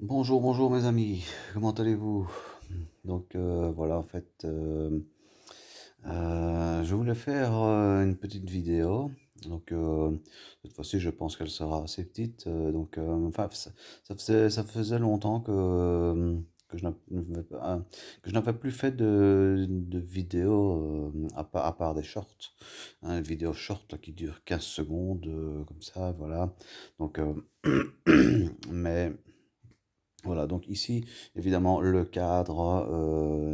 Bonjour, bonjour mes amis, comment allez-vous? Voilà, je voulais faire une petite vidéo. Cette fois-ci, je pense qu'elle sera assez petite. Ça faisait longtemps que que je n'avais plus fait de vidéo à part des shorts. Hein, une vidéo short là, qui dure 15 secondes, comme ça, voilà. Donc, euh, mais. Voilà, donc ici, évidemment, le cadre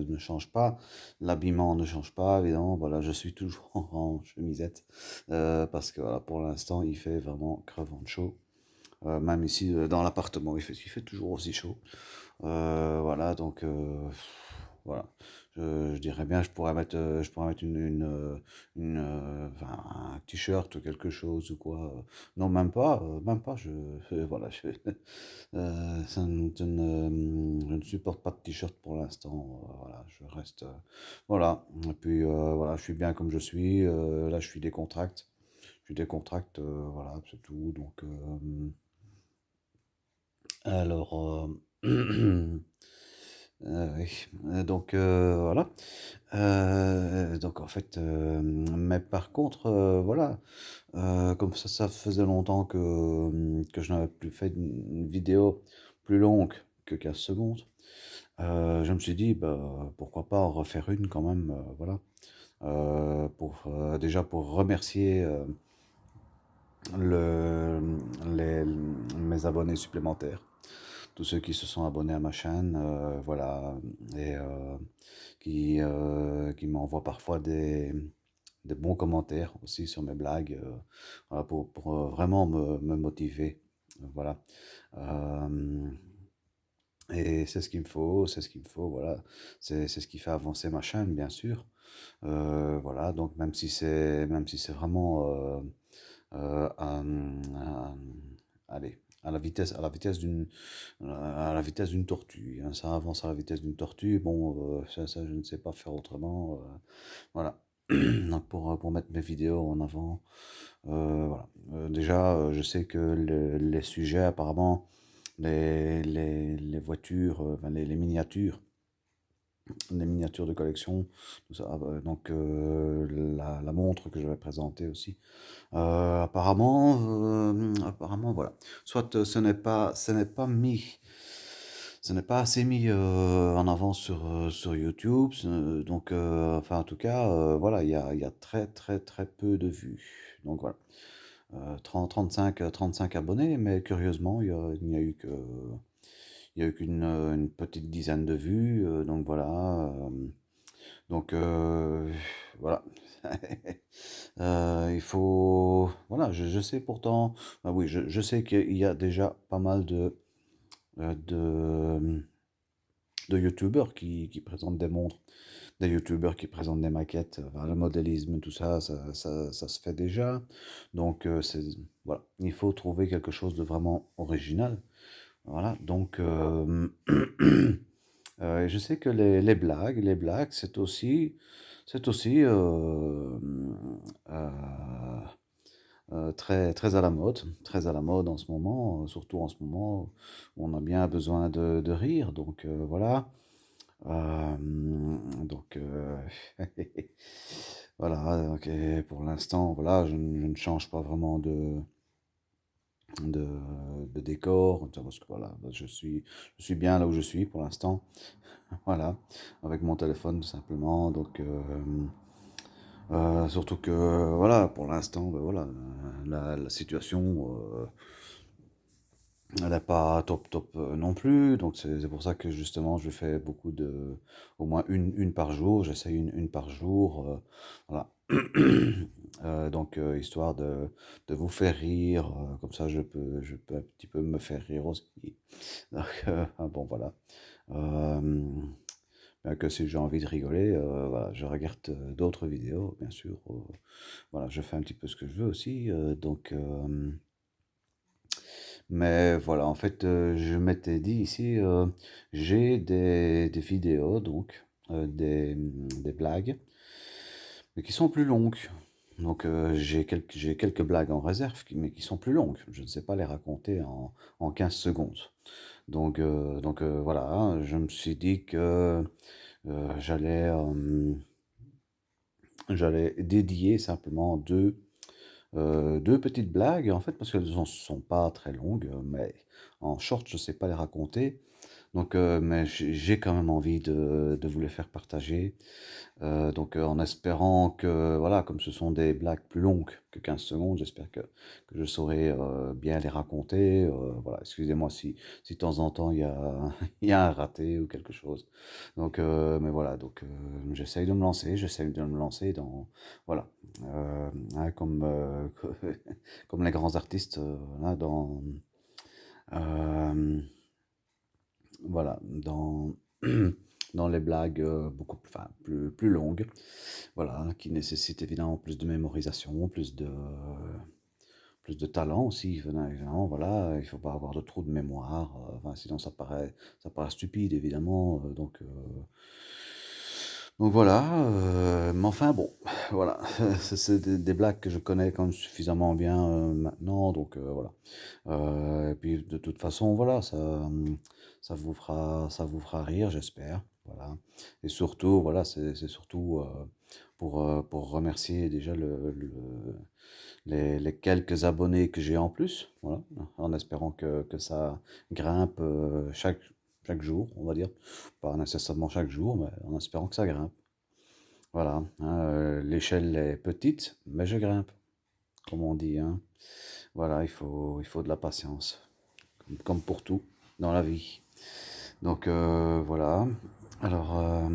ne change pas, l'habillement ne change pas, évidemment, voilà, je suis toujours en chemisette, parce que voilà, pour l'instant, il fait vraiment crevant de chaud. Même ici, dans l'appartement, il fait toujours aussi chaud. Voilà, voilà. Je dirais bien, je pourrais mettre enfin, un t-shirt ou quelque chose ou quoi. Non, même pas. Voilà, je ne supporte pas de t-shirt pour l'instant. Voilà, je reste. Voilà. Et puis, voilà, je suis bien comme je suis. Là, je suis décontracté. Je suis décontracté, voilà, c'est tout. Alors, oui. Voilà. Mais par contre, voilà, comme ça faisait longtemps que je n'avais plus fait une vidéo plus longue que 15 secondes. Je me suis dit, bah, pourquoi pas en refaire une quand même, voilà. Déjà pour remercier mes abonnés supplémentaires, tous ceux qui se sont abonnés à ma chaîne, voilà, et qui m'envoient parfois des bons commentaires aussi sur mes blagues, voilà, pour vraiment me motiver, voilà. Euh, et c'est ce qu'il me faut, c'est ce qu'il me faut, voilà. C'est ce qui fait avancer ma chaîne, bien sûr. Voilà, donc même si c'est vraiment allez, à la vitesse d'une tortue, hein. Ça avance à la vitesse d'une tortue. Bon, ça, je ne sais pas faire autrement. Voilà. Donc pour mettre mes vidéos en avant, voilà. Déjà, je sais que les sujets, apparemment, les voitures, enfin, les miniatures de collection, tout ça, la montre que je vais présenter aussi. Apparemment, voilà. Soit ce n'est pas assez mis en avant sur YouTube. Enfin, en tout cas, voilà, il y a très, très, très peu de vues. Donc voilà. 35 abonnés, mais curieusement, il n'y a eu il y a eu une petite dizaine de vues. Donc voilà. Il faut. Voilà, je sais pourtant. Ah oui, je sais qu'il y a déjà pas mal euh, de, de youtubeurs qui présentent des montres, des youtubeurs qui présentent des maquettes, enfin, le modélisme, tout ça, ça se fait déjà. Voilà, il faut trouver quelque chose de vraiment original. Voilà, je sais que les blagues, c'est aussi euh, très, très à la mode en ce moment, surtout en ce moment où on a bien besoin de rire. Voilà. Euh, donc, euh, voilà. Pour l'instant, voilà, je ne change pas vraiment de, de décor, parce que voilà, je suis bien là où je suis pour l'instant. Voilà, avec mon téléphone tout simplement. Surtout que voilà, pour l'instant, ben voilà, la situation, elle n'est pas top non plus. Donc c'est pour ça que justement je fais au moins une par jour. J'essaye une par jour. Voilà. Histoire de vous faire rire, comme ça je peux un petit peu me faire rire aussi. Bon voilà. Euh, Bien que si j'ai envie de rigoler, voilà, je regarde d'autres vidéos, bien sûr. Voilà, je fais un petit peu ce que je veux aussi. Mais voilà, en fait, je m'étais dit ici, j'ai des vidéos, des blagues, mais qui sont plus longues. J'ai quelques blagues en réserve, mais qui sont plus longues. Je ne sais pas les raconter en 15 secondes. Voilà, hein, je me suis dit que j'allais j'allais dédier simplement deux petites blagues, en fait, parce qu'elles ne sont pas très longues, mais en short, je ne sais pas les raconter. Mais j'ai quand même envie de vous les faire partager. En espérant que, voilà, comme ce sont des blagues plus longues que 15 secondes, j'espère que je saurai bien les raconter. Voilà, excusez-moi si de temps en temps il y a, il y a un raté ou quelque chose. Mais voilà, j'essaye de me lancer dans, voilà, comme, comme les grands artistes, hein, euh, voilà, dans les blagues beaucoup enfin, plus longues, voilà, qui nécessitent évidemment plus de mémorisation, plus de talent aussi, évidemment, voilà, il faut pas avoir de trop de mémoire, enfin, sinon ça paraît stupide, évidemment, donc voilà, mais enfin bon, voilà, c'est des blagues que je connais quand même suffisamment bien maintenant, voilà. Et puis de toute façon, voilà, ça vous fera rire, j'espère. Voilà. Et surtout, voilà, c'est surtout pour remercier déjà les quelques abonnés que j'ai en plus, voilà, en espérant que ça grimpe chaque jour, on va dire. Pas nécessairement chaque jour, mais en espérant que ça grimpe. Voilà, hein, l'échelle est petite, mais je grimpe, comme on dit, hein. Voilà, il faut de la patience, comme pour tout dans la vie. Voilà. Alors,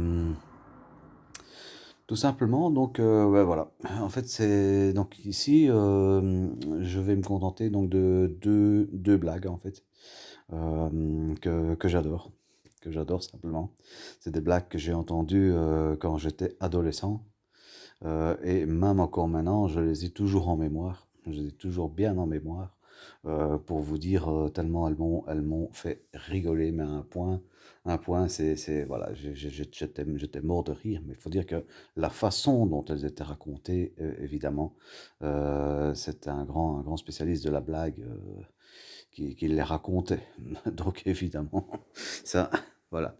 tout simplement, ouais, voilà. En fait, c'est donc ici, je vais me contenter donc de deux blagues en fait que j'adore simplement. C'est des blagues que j'ai entendues quand j'étais adolescent. Et même encore maintenant, je les ai toujours en mémoire. Je les ai toujours bien en mémoire. Pour vous dire, tellement elles m'ont fait rigoler, mais à un point, voilà, j'étais mort de rire. Mais il faut dire que la façon dont elles étaient racontées, évidemment, c'était un grand spécialiste de la blague qui les racontait. Donc évidemment, ça, voilà.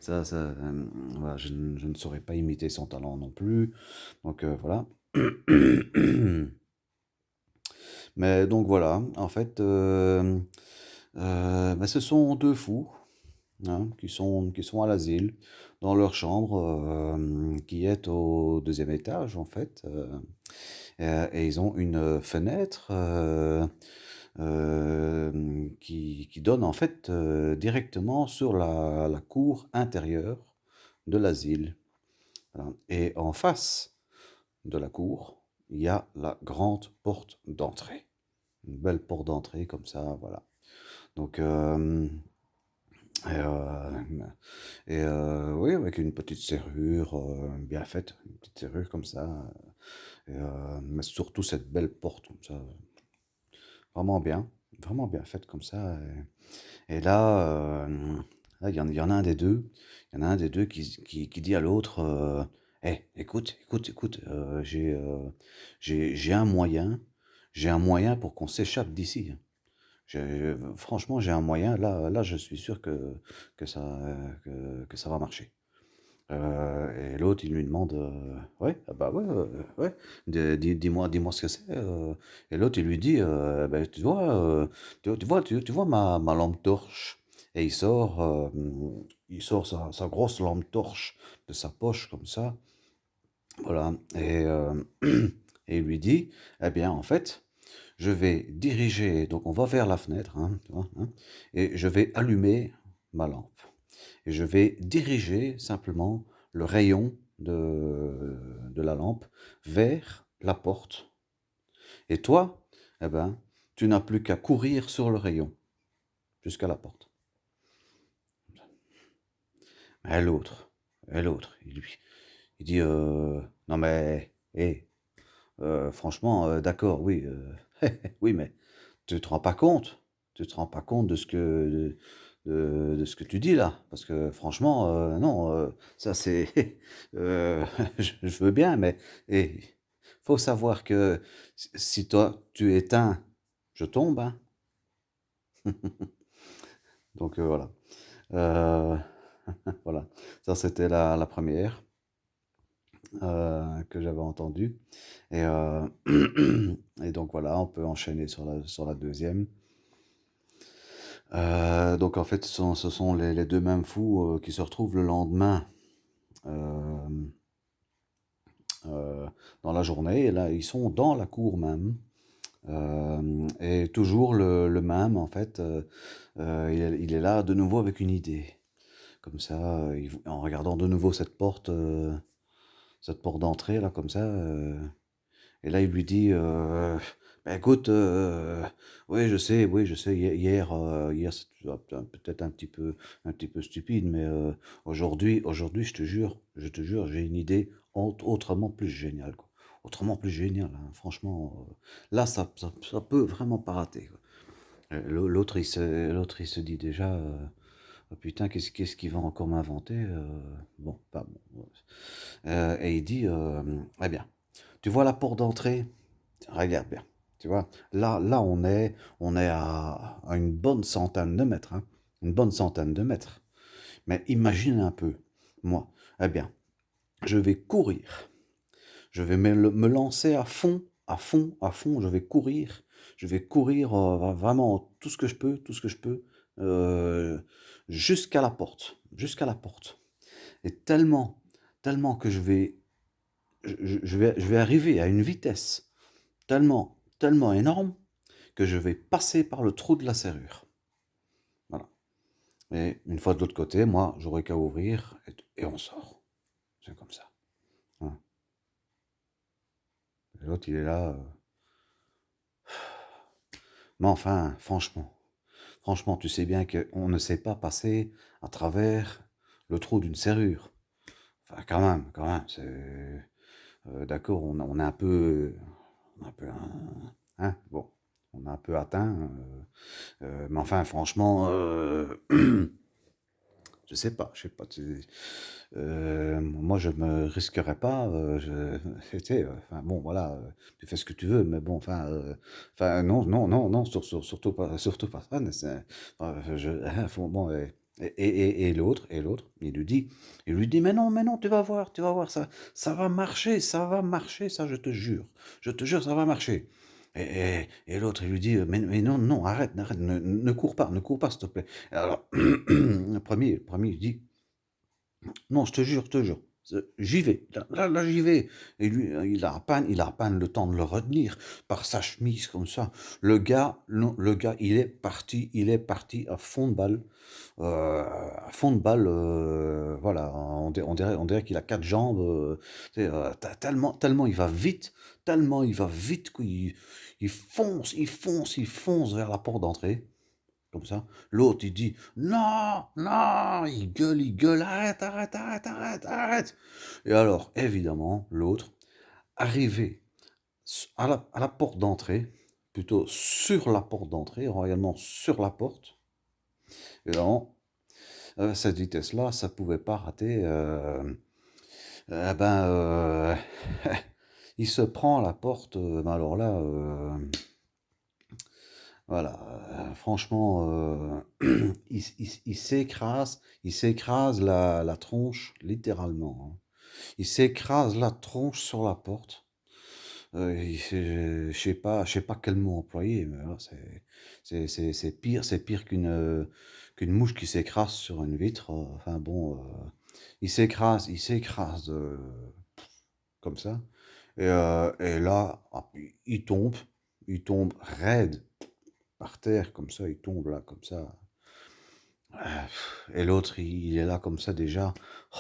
Voilà, je ne saurais pas imiter son talent non plus. Voilà. Mais donc voilà, en fait, ce sont deux fous hein, qui sont à l'asile, dans leur chambre, qui est au deuxième étage, en fait. Et ils ont une fenêtre qui donne, en fait, directement sur la cour intérieure de l'asile. Voilà. Et en face de la cour, il y a la grande porte d'entrée. Une belle porte d'entrée comme ça, voilà. Donc, et, euh, oui, avec une petite serrure bien faite, une petite serrure comme ça. Mais surtout cette belle porte comme ça, vraiment bien faite comme ça. Et là, il y en a un des deux, il y en a un des deux qui dit à l'autre, écoute, j'ai un moyen pour qu'on s'échappe d'ici. Franchement, j'ai un moyen. Là, je suis sûr que que ça va marcher. Et l'autre, il lui demande, ouais, ah bah ouais, ouais, dis-moi ce que c'est. Et l'autre, il lui dit, ben, tu vois ma lampe torche. Et il sort sa grosse lampe torche de sa poche comme ça. Voilà. Et il lui dit, eh bien, en fait, je vais diriger, donc on va vers la fenêtre, hein, tu vois, hein, et je vais allumer ma lampe. Et je vais diriger simplement le rayon de la lampe vers la porte. Et toi, eh ben, tu n'as plus qu'à courir sur le rayon jusqu'à la porte. Et l'autre, il dit, non mais, hé, franchement, d'accord, oui, oui, mais tu te rends pas compte, tu te rends pas compte de ce de ce que tu dis là, parce que franchement, non, ça c'est, je veux bien, mais il faut savoir que si toi tu éteins, je tombe, hein. Donc voilà. Heu, voilà. Ça, c'était la 1re que j'avais entendue et et donc voilà, on peut enchaîner sur la 2e. Donc en fait, ce sont les 2 mêmes fous, qui se retrouvent le lendemain, hem, heu, dans la journée et là, ils sont dans la cour même, et toujours le même en fait, il est là de nouveau avec une idée. Comme ça, en regardant de nouveau cette porte d'entrée là comme ça, et là il lui dit, «Bah écoute, oui je sais hier c'était peut-être un petit peu stupide mais, aujourd'hui je te jure j'ai une idée autrement plus géniale quoi. Autrement plus géniale, hein, franchement, là ça peut vraiment pas rater quoi». L'autre il se dit déjà, «Oh putain qu'est-ce qu'il va encore m'inventer?» Bon, enfin bon, et il dit, «Eh bien, tu vois la porte d'entrée? Regarde bien, tu vois? Là on est à une bonne centaine de mètres, hein, une bonne centaine de mètres. Mais imagine un peu, moi, eh bien, je vais courir, je vais me lancer à fond, à fond, à fond, je vais courir, vraiment tout ce que je peux, heu, jusqu'à la porte et tellement que je vais arriver à une vitesse tellement énorme que je vais passer par le trou de la serrure. Voilà. Et une fois de l'autre côté, moi, j'aurai qu'à ouvrir et on sort. C'est comme ça. Voilà. Et l'autre, il est là. Mais enfin, franchement, tu sais bien qu'on ne sait pas passer à travers le trou d'une serrure. Enfin, quand même, d'accord, on est un peu, hein, bon, on a un peu atteint, mais enfin, franchement, je sais pas, moi je me risquerais pas, tu sais, enfin bon voilà, tu fais ce que tu veux, mais bon enfin non, non, non, non, surtout pas ça, mais c'est, faut bon et l'autre, il lui dit: mais non, tu vas voir, ça va marcher, ça je te jure, ça va marcher». Et l'autre, il lui dit: mais non, non, arrête, arrête, ne cours pas, s'il te plaît». Alors, le premier il dit: «Non, je te jure, j'y vais, là, j'y vais». Et lui, il a à peine le temps de le retenir par sa chemise comme ça. Le gars, non, le gars, il est parti à fond de balle, à fond de balle, voilà, on dirait qu'il a 4 jambes, tu sais, tellement il va vite qu'il fonce, il fonce vers la porte d'entrée. Comme ça. L'autre, il dit: «Non, non!» Il gueule: «Arrête, arrête, arrête, arrête, arrête!» Et alors, évidemment, l'autre, arrivé à la porte d'entrée, plutôt sur la porte d'entrée, royalement sur la porte, évidemment, cette vitesse-là, ça pouvait pas rater, ben, il se prend la porte, ben alors là, voilà, franchement, il s'écrase la tronche littéralement, hein. Il s'écrase la tronche sur la porte, je sais pas quel mot employer, mais voilà, c'est pire qu'une mouche qui s'écrase sur une vitre, enfin bon, il s'écrase, comme ça et là, hop, il tombe raide par terre comme ça, il tombe là comme ça. Et l'autre, il est là comme ça déjà.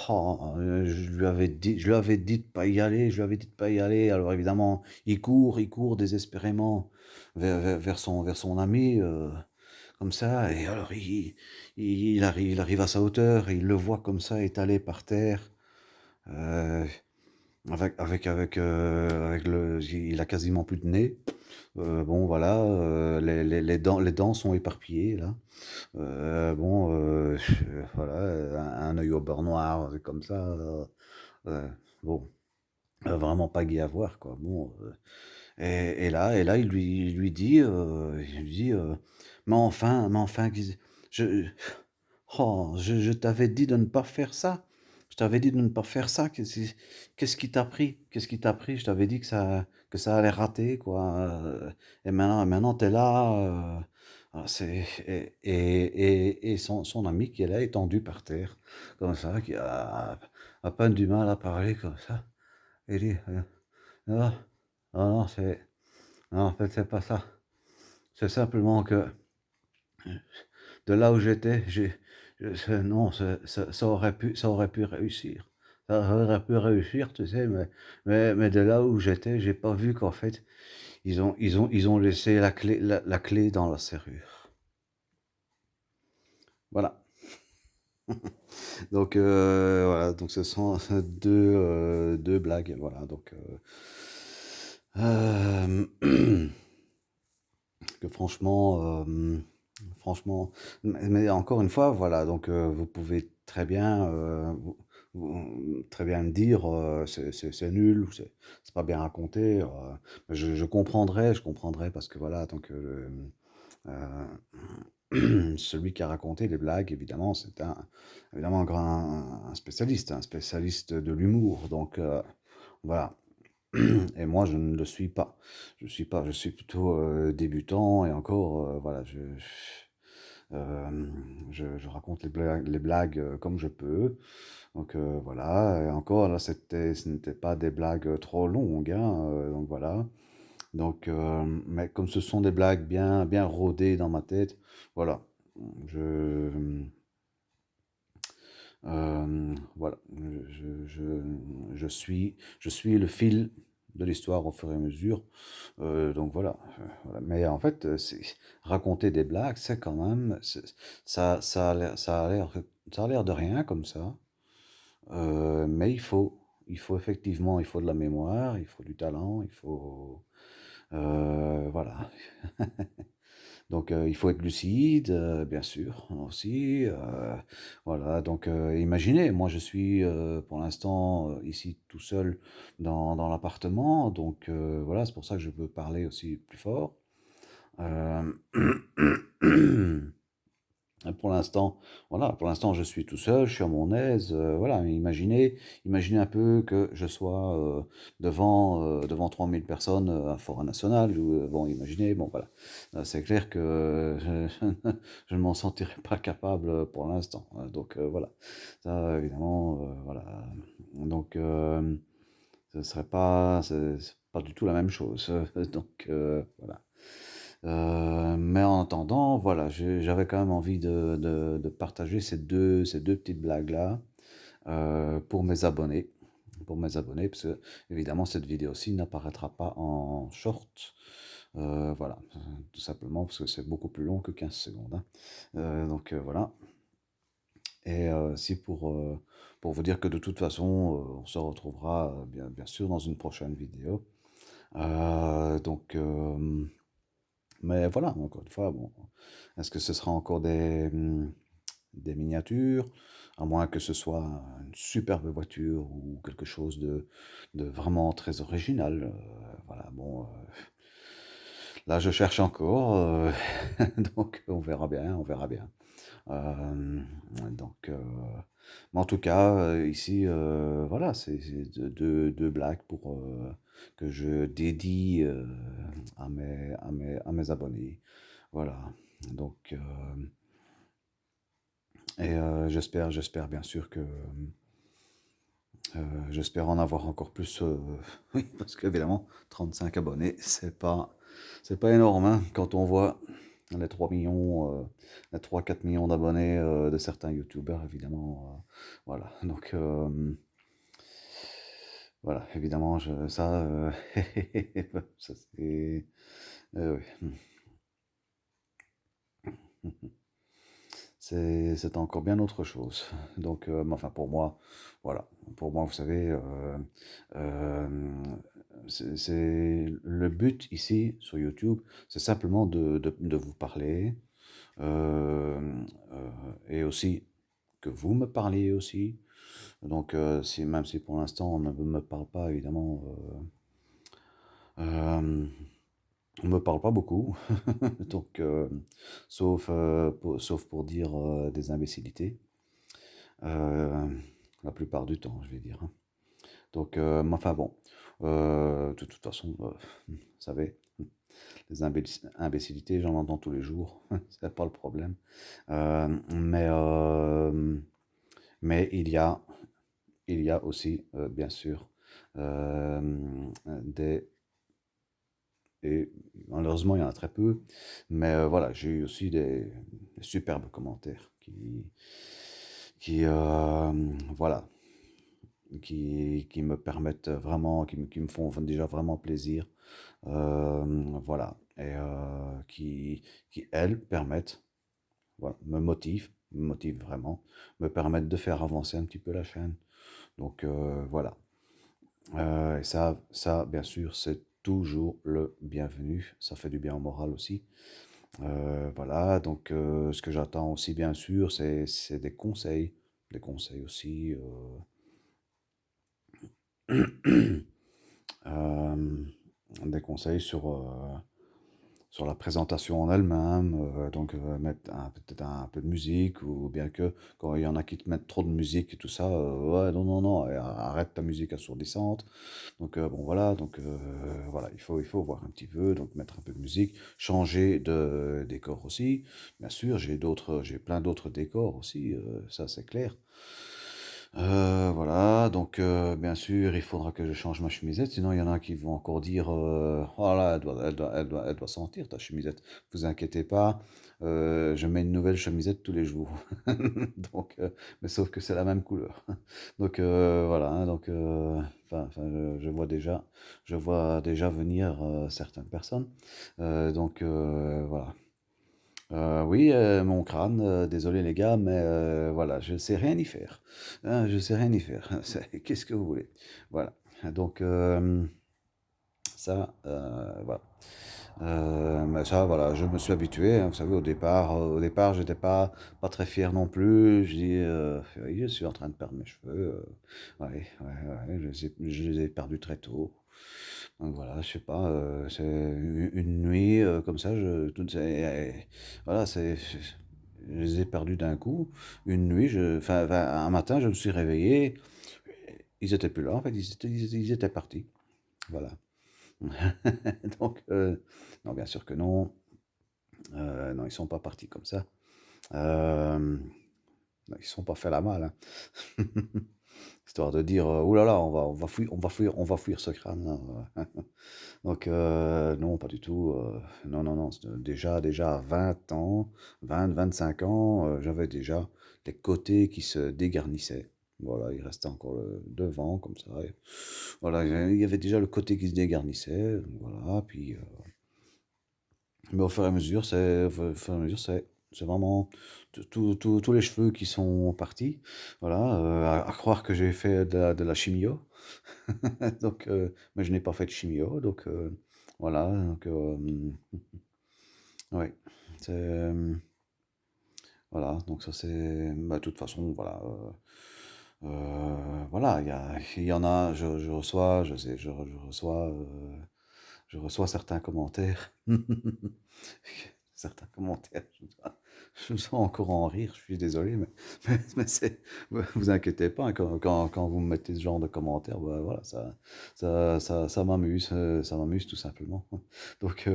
Oh, je lui avais dit de pas y aller, je lui avais dit de pas y aller. Alors évidemment, il court désespérément vers son ami, comme ça. Et alors il arrive à sa hauteur, et il le voit comme ça étalé par terre. euh, avec il a quasiment plus de nez. Bon voilà, les dents sont éparpillées là. Bon, voilà, un œil au beurre noir, comme ça, heu, bon, vraiment pas gai à voir, quoi. Bon, et là, il lui dit: «Mais enfin, qu'est-ce je je t'avais dit de ne pas faire ça. Je t'avais dit de ne pas faire ça. Qu'est-ce qui t'a pris? Qu'est-ce qui t'a pris? Je t'avais dit que ça allait rater, quoi, et maintenant tu es là, c'est et son ami qui est là, étendu par terre, comme ça, qui a à peine du mal à parler comme ça. Il dit: «Ah, ah non, non, en fait, c'est pas ça. C'est simplement que de là où j'étais, non, ça aurait pu réussir. Ça aurait pu réussir, tu sais, mais de là où j'étais, j'ai pas vu qu'en fait, ils ont laissé la clé dans la serrure. Voilà. Donc, voilà, donc ce sont 2 blagues, voilà, donc, hem, que franchement, franchement, mais encore une fois, voilà, donc, vous pouvez très bien, très bien me dire, c'est nul ou c'est pas bien raconté, je comprendrai parce que voilà, donc, celui qui a raconté les blagues, évidemment, c'est évidemment un spécialiste de l'humour, donc, voilà. Et moi, je ne le suis pas. Je suis plutôt, débutant et encore, voilà, je raconte les blagues, comme je peux. Donc, voilà, et encore là, ce n'était pas des blagues, trop longues, hein, donc voilà. Donc, mais comme ce sont des blagues bien rodées dans ma tête, voilà, je, voilà, je suis le fil de l'histoire au fur et à mesure. Donc voilà, voilà. Mais en fait, raconter des blagues, c'est quand même, ça a l'air de rien comme ça. Mais il faut effectivement, il faut de la mémoire, il faut du talent, il faut, voilà. Donc, il faut être lucide, bien sûr, aussi, voilà, donc, imaginez, moi je suis, pour l'instant, ici tout seul dans l'appartement, donc, voilà, c'est pour ça que je peux parler aussi plus fort. Hem Pour l'instant, voilà, pour l'instant, je suis tout seul, je suis à mon aise, voilà, mais imaginez un peu que je sois, devant 3000 personnes, à Forêt nationale ou, bon, imaginez, bon, voilà. C'est clair que, je ne m'en sentirais pas capable, pour l'instant, donc, voilà. Ça, évidemment, voilà, donc, c'est pas du tout la même chose, donc, voilà. Mais en attendant, voilà, j'avais quand même envie de partager ces 2 petites blagues-là, pour mes abonnés, parce que évidemment cette vidéo-ci n'apparaîtra pas en short, voilà, tout simplement parce que c'est beaucoup plus long que 15 secondes, hein. Donc, voilà, et aussi pour vous dire que de toute façon, on se retrouvera, bien sûr dans une prochaine vidéo. Donc, mais voilà, encore une fois, bon, est-ce que ce sera encore des miniatures? À moins que ce soit une superbe voiture ou quelque chose de vraiment très original. Voilà, bon, là je cherche encore, donc on verra bien, on verra bien. Donc, mais en tout cas, ici, voilà, c'est deux blagues que je dédie, à mes abonnés. Voilà, donc, et j'espère bien sûr que, j'espère en avoir encore plus, oui, parce qu'évidemment 35 abonnés, c'est pas énorme, hein, quand on voit les 3 millions, les 3 4 millions d'abonnés, de certains youtubeurs évidemment, voilà, donc, voilà, évidemment ça, ça c'est, oui. C'est encore bien autre chose. Donc, mais enfin pour moi, voilà. Pour moi, vous savez, c'est le but ici sur YouTube, c'est simplement de vous parler, et aussi que vous me parliez aussi. Donc, même si pour l'instant on ne me parle pas évidemment, hem On me parle pas beaucoup, donc sauf pour dire, des imbécilités, heu, la plupart du temps, je vais dire, hein. Donc mais enfin bon, de toute façon, vous savez, les imbécilités, j'en entends tous les jours, c'est pas le problème. Mais il y a aussi, bien sûr, des et malheureusement, il y en a très peu, mais voilà, j'ai eu aussi des superbes commentaires voilà, qui me permettent vraiment, qui me font déjà vraiment plaisir, voilà, et qui, elles, permettent, voilà, me motivent vraiment, me permettent de faire avancer un petit peu la chaîne. Donc voilà. Et ça, bien sûr, c'est toujours le bienvenu. Ça fait du bien au moral aussi. Voilà, donc ce que j'attends aussi, bien sûr, c'est des conseils aussi, euh, des conseils sur la présentation en elle-même, donc mettre peut-être un peu de musique, ou bien que quand il y en a qui te mettent trop de musique et tout ça, ouais, non, non, non, arrête ta musique assourdissante. Donc bon, voilà, donc voilà, il faut voir un petit peu, donc mettre un peu de musique, changer de décor aussi. Bien sûr, j'ai plein d'autres décors aussi, ça c'est clair. Voilà, donc bien sûr, il faudra que je change ma chemisette, sinon il y en a qui vont encore dire, oh là, elle doit sentir ta chemisette. Vous inquiétez pas, je mets une nouvelle chemisette tous les jours. Donc, mais sauf que c'est la même couleur. Donc voilà, hein, donc je vois déjà venir certaines personnes. Donc voilà. Oui, mon crâne, désolé les gars, mais voilà, je sais rien y faire. Hein, je sais rien y faire. Qu'est-ce que vous voulez? Voilà. Donc ça, voilà. Mais ça, voilà, je me suis habitué, hein. Vous savez, au départ, j'étais pas très fier non plus. Je dis, oui, je suis en train de perdre mes cheveux. Ouais, ouais, ouais, je les ai perdus très tôt. Donc voilà, je sais pas, c'est une nuit comme ça, voilà, je les ai perdus d'un coup. Une nuit, un matin, je me suis réveillé, ils étaient plus là, en fait, ils étaient partis. Voilà. Donc, non, bien sûr que non. Non, ils sont pas partis comme ça. Euh, non, ils sont pas fait la malle, hein. Histoire de dire, ouh là là, on va fuir ce crâne, là. Donc, non, pas du tout. Non, non, non. Déjà à 20 ans, 25 ans, j'avais déjà les côtés qui se dégarnissaient. Voilà, il restait encore le devant, comme ça. Et voilà, il y avait déjà le côté qui se dégarnissait. Voilà, puis mais au fur et à mesure, c'est vraiment tous les cheveux qui sont partis. Voilà, à croire que j'ai fait de la chimio. Donc, mais je n'ai pas fait de chimio, donc voilà. Donc, ouais, c'est voilà. Donc ça c'est, bah, de toute façon, voilà. Voilà, il y en a. Je reçois, je sais, je reçois certains commentaires. Certains commentaires, je dois encore en rire, je suis désolé, mais vous inquiétez pas, hein, quand vous me mettez ce genre de commentaires, bah, voilà, ça m'amuse tout simplement. Donc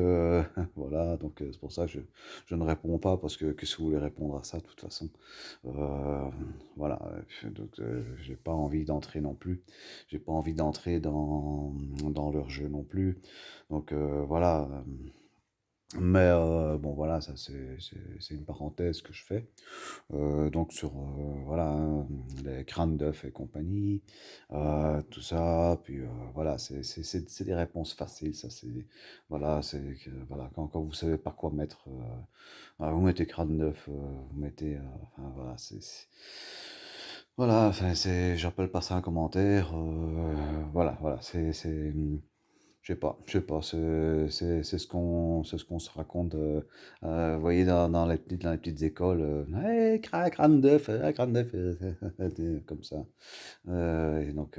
voilà, donc c'est pour ça que je ne réponds pas, parce que qu'est-ce que vous voulez répondre à ça de toute façon? Voilà, donc j'ai pas envie d'entrer non plus, j'ai pas envie d'entrer dans leur jeu non plus. Donc voilà. Mais bon, voilà, ça c'est une parenthèse que je fais. Donc sur voilà, hein, les crânes d'œufs et compagnie, tout ça. Puis voilà, c'est des réponses faciles. Ça, c'est voilà, voilà, quand vous savez pas quoi mettre, vous mettez crâne d'œuf, vous mettez, enfin voilà, voilà, enfin, j'appelle pas ça un commentaire. Voilà, voilà, je sais pas, c'est ce qu'on se raconte, vous voyez, dans les petites écoles, hey, crâne d'œuf, crâne d'œuf, comme ça. Et donc,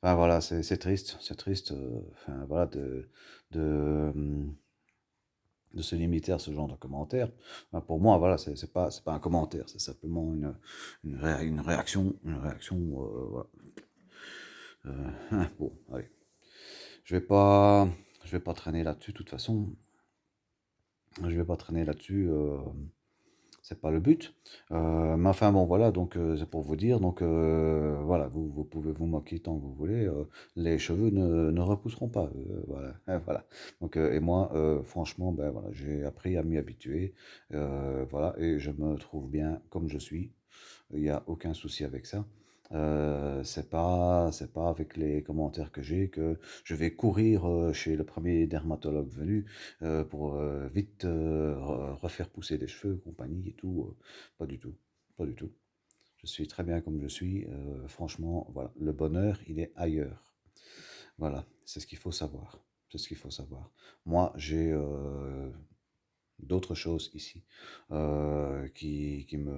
Enfin voilà, c'est triste, enfin voilà de, mmh, de se limiter à ce genre de commentaires. Pour moi, voilà, c'est pas un commentaire, c'est simplement une réaction, voilà. Bon, allez, je vais pas je vais pas traîner là-dessus de toute façon, je vais pas traîner là-dessus, c'est pas le but. Mais enfin bon voilà, donc c'est pour vous dire, donc voilà, vous pouvez vous moquer tant que vous voulez, les cheveux ne repousseront pas, voilà, voilà. Donc et moi, franchement, ben voilà, j'ai appris à m'y habituer, voilà, et je me trouve bien comme je suis. Il y a aucun souci avec ça. C'est pas avec les commentaires que j'ai que je vais courir, chez le premier dermatologue venu, pour, vite, refaire pousser des cheveux, compagnie et tout, pas du tout, pas du tout. Je suis très bien comme je suis, franchement, voilà, le bonheur, il est ailleurs. Voilà, c'est ce qu'il faut savoir, c'est ce qu'il faut savoir. Moi, j'ai, d'autres choses ici, qui me,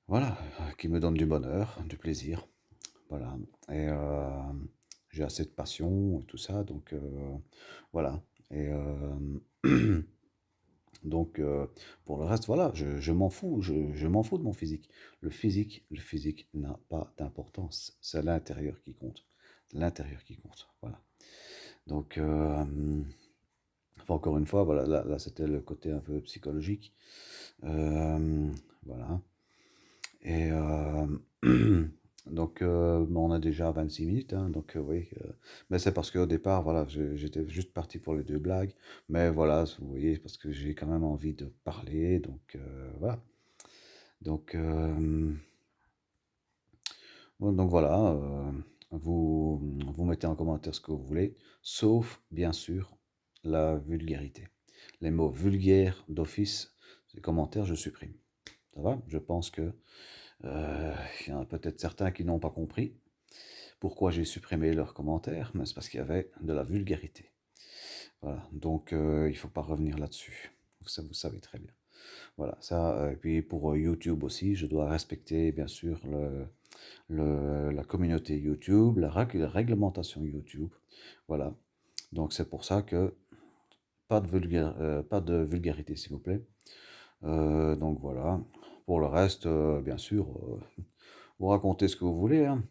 voilà, qui me donnent du bonheur, du plaisir. Voilà. Et j'ai assez de passion et tout ça, donc voilà. Et donc pour le reste, voilà, je m'en fous, je m'en fous de mon physique. Le physique n'a pas d'importance. C'est l'intérieur qui compte. L'intérieur qui compte. Voilà. Donc, enfin, encore une fois, voilà, là c'était le côté un peu psychologique. Voilà. Et donc, bon, on a déjà 26 minutes, hein, donc oui. Mais c'est parce qu'au départ, voilà, j'étais juste parti pour les deux blagues. Mais voilà, vous voyez, parce que j'ai quand même envie de parler. Donc, voilà. Donc, bon, donc voilà, vous mettez en commentaire ce que vous voulez, sauf, bien sûr, la vulgarité. Les mots vulgaires d'office, ces commentaires, je supprime. Ça va? Je pense que il y en a peut-être certains qui n'ont pas compris pourquoi j'ai supprimé leurs commentaires, mais c'est parce qu'il y avait de la vulgarité. Voilà, donc il ne faut pas revenir là-dessus. Ça, vous savez très bien. Voilà, ça, et puis pour YouTube aussi, je dois respecter bien sûr la communauté YouTube, la réglementation YouTube. Voilà, donc c'est pour ça que pas de vulgarité s'il vous plaît. Donc voilà, pour le reste, bien sûr, vous racontez ce que vous voulez, hein.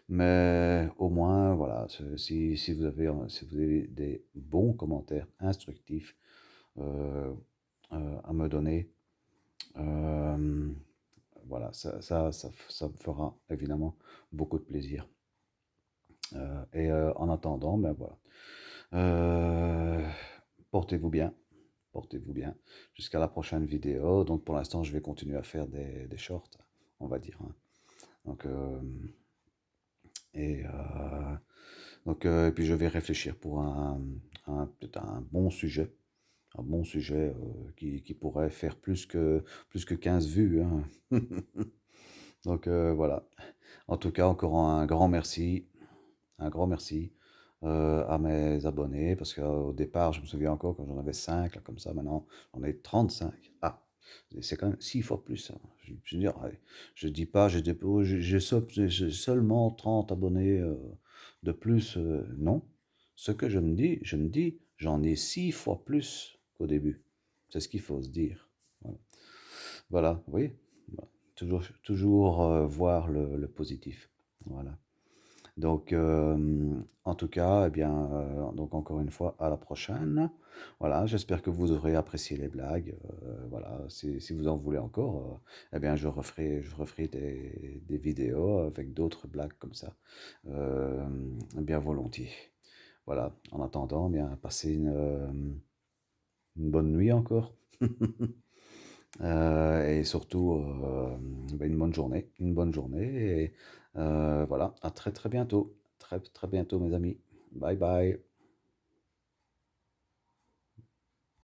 Mais au moins, voilà, si vous avez, si vous avez des bons commentaires instructifs euh, à me donner, euh, voilà, ça me fera évidemment beaucoup de plaisir. Et en attendant, ben voilà. Euh, portez-vous bien, portez-vous bien. Jusqu'à la prochaine vidéo. Donc pour l'instant, je vais continuer à faire des shorts, on va dire, hein. Donc, et et puis je vais réfléchir pour peut-être un bon sujet qui pourrait faire plus que 15 vues, hein. Donc voilà. En tout cas, encore un grand merci à mes abonnés, parce qu'au départ, je me souviens encore quand j'en avais 5 là, comme ça, maintenant j'en ai 35. Ah, c'est quand même 6 fois plus, hein. Je veux dire, ouais, je dis pas, j'ai seulement 30 abonnés de plus, non. Ce que je me dis, j'en ai 6 fois plus qu'au début. C'est ce qu'il faut se dire. Voilà, voilà, oui. Voilà. Toujours voir le positif. Voilà. Donc, en tout cas, eh bien, donc encore une fois, à la prochaine. Voilà, j'espère que vous aurez apprécié les blagues. Voilà, si vous en voulez encore, eh bien, je referai des vidéos avec d'autres blagues comme ça, bien volontiers. Voilà, en attendant, eh bien, passez une bonne nuit encore. Et surtout, une bonne journée, une bonne journée. Et voilà, à très très bientôt. Très très bientôt, mes amis. Bye bye.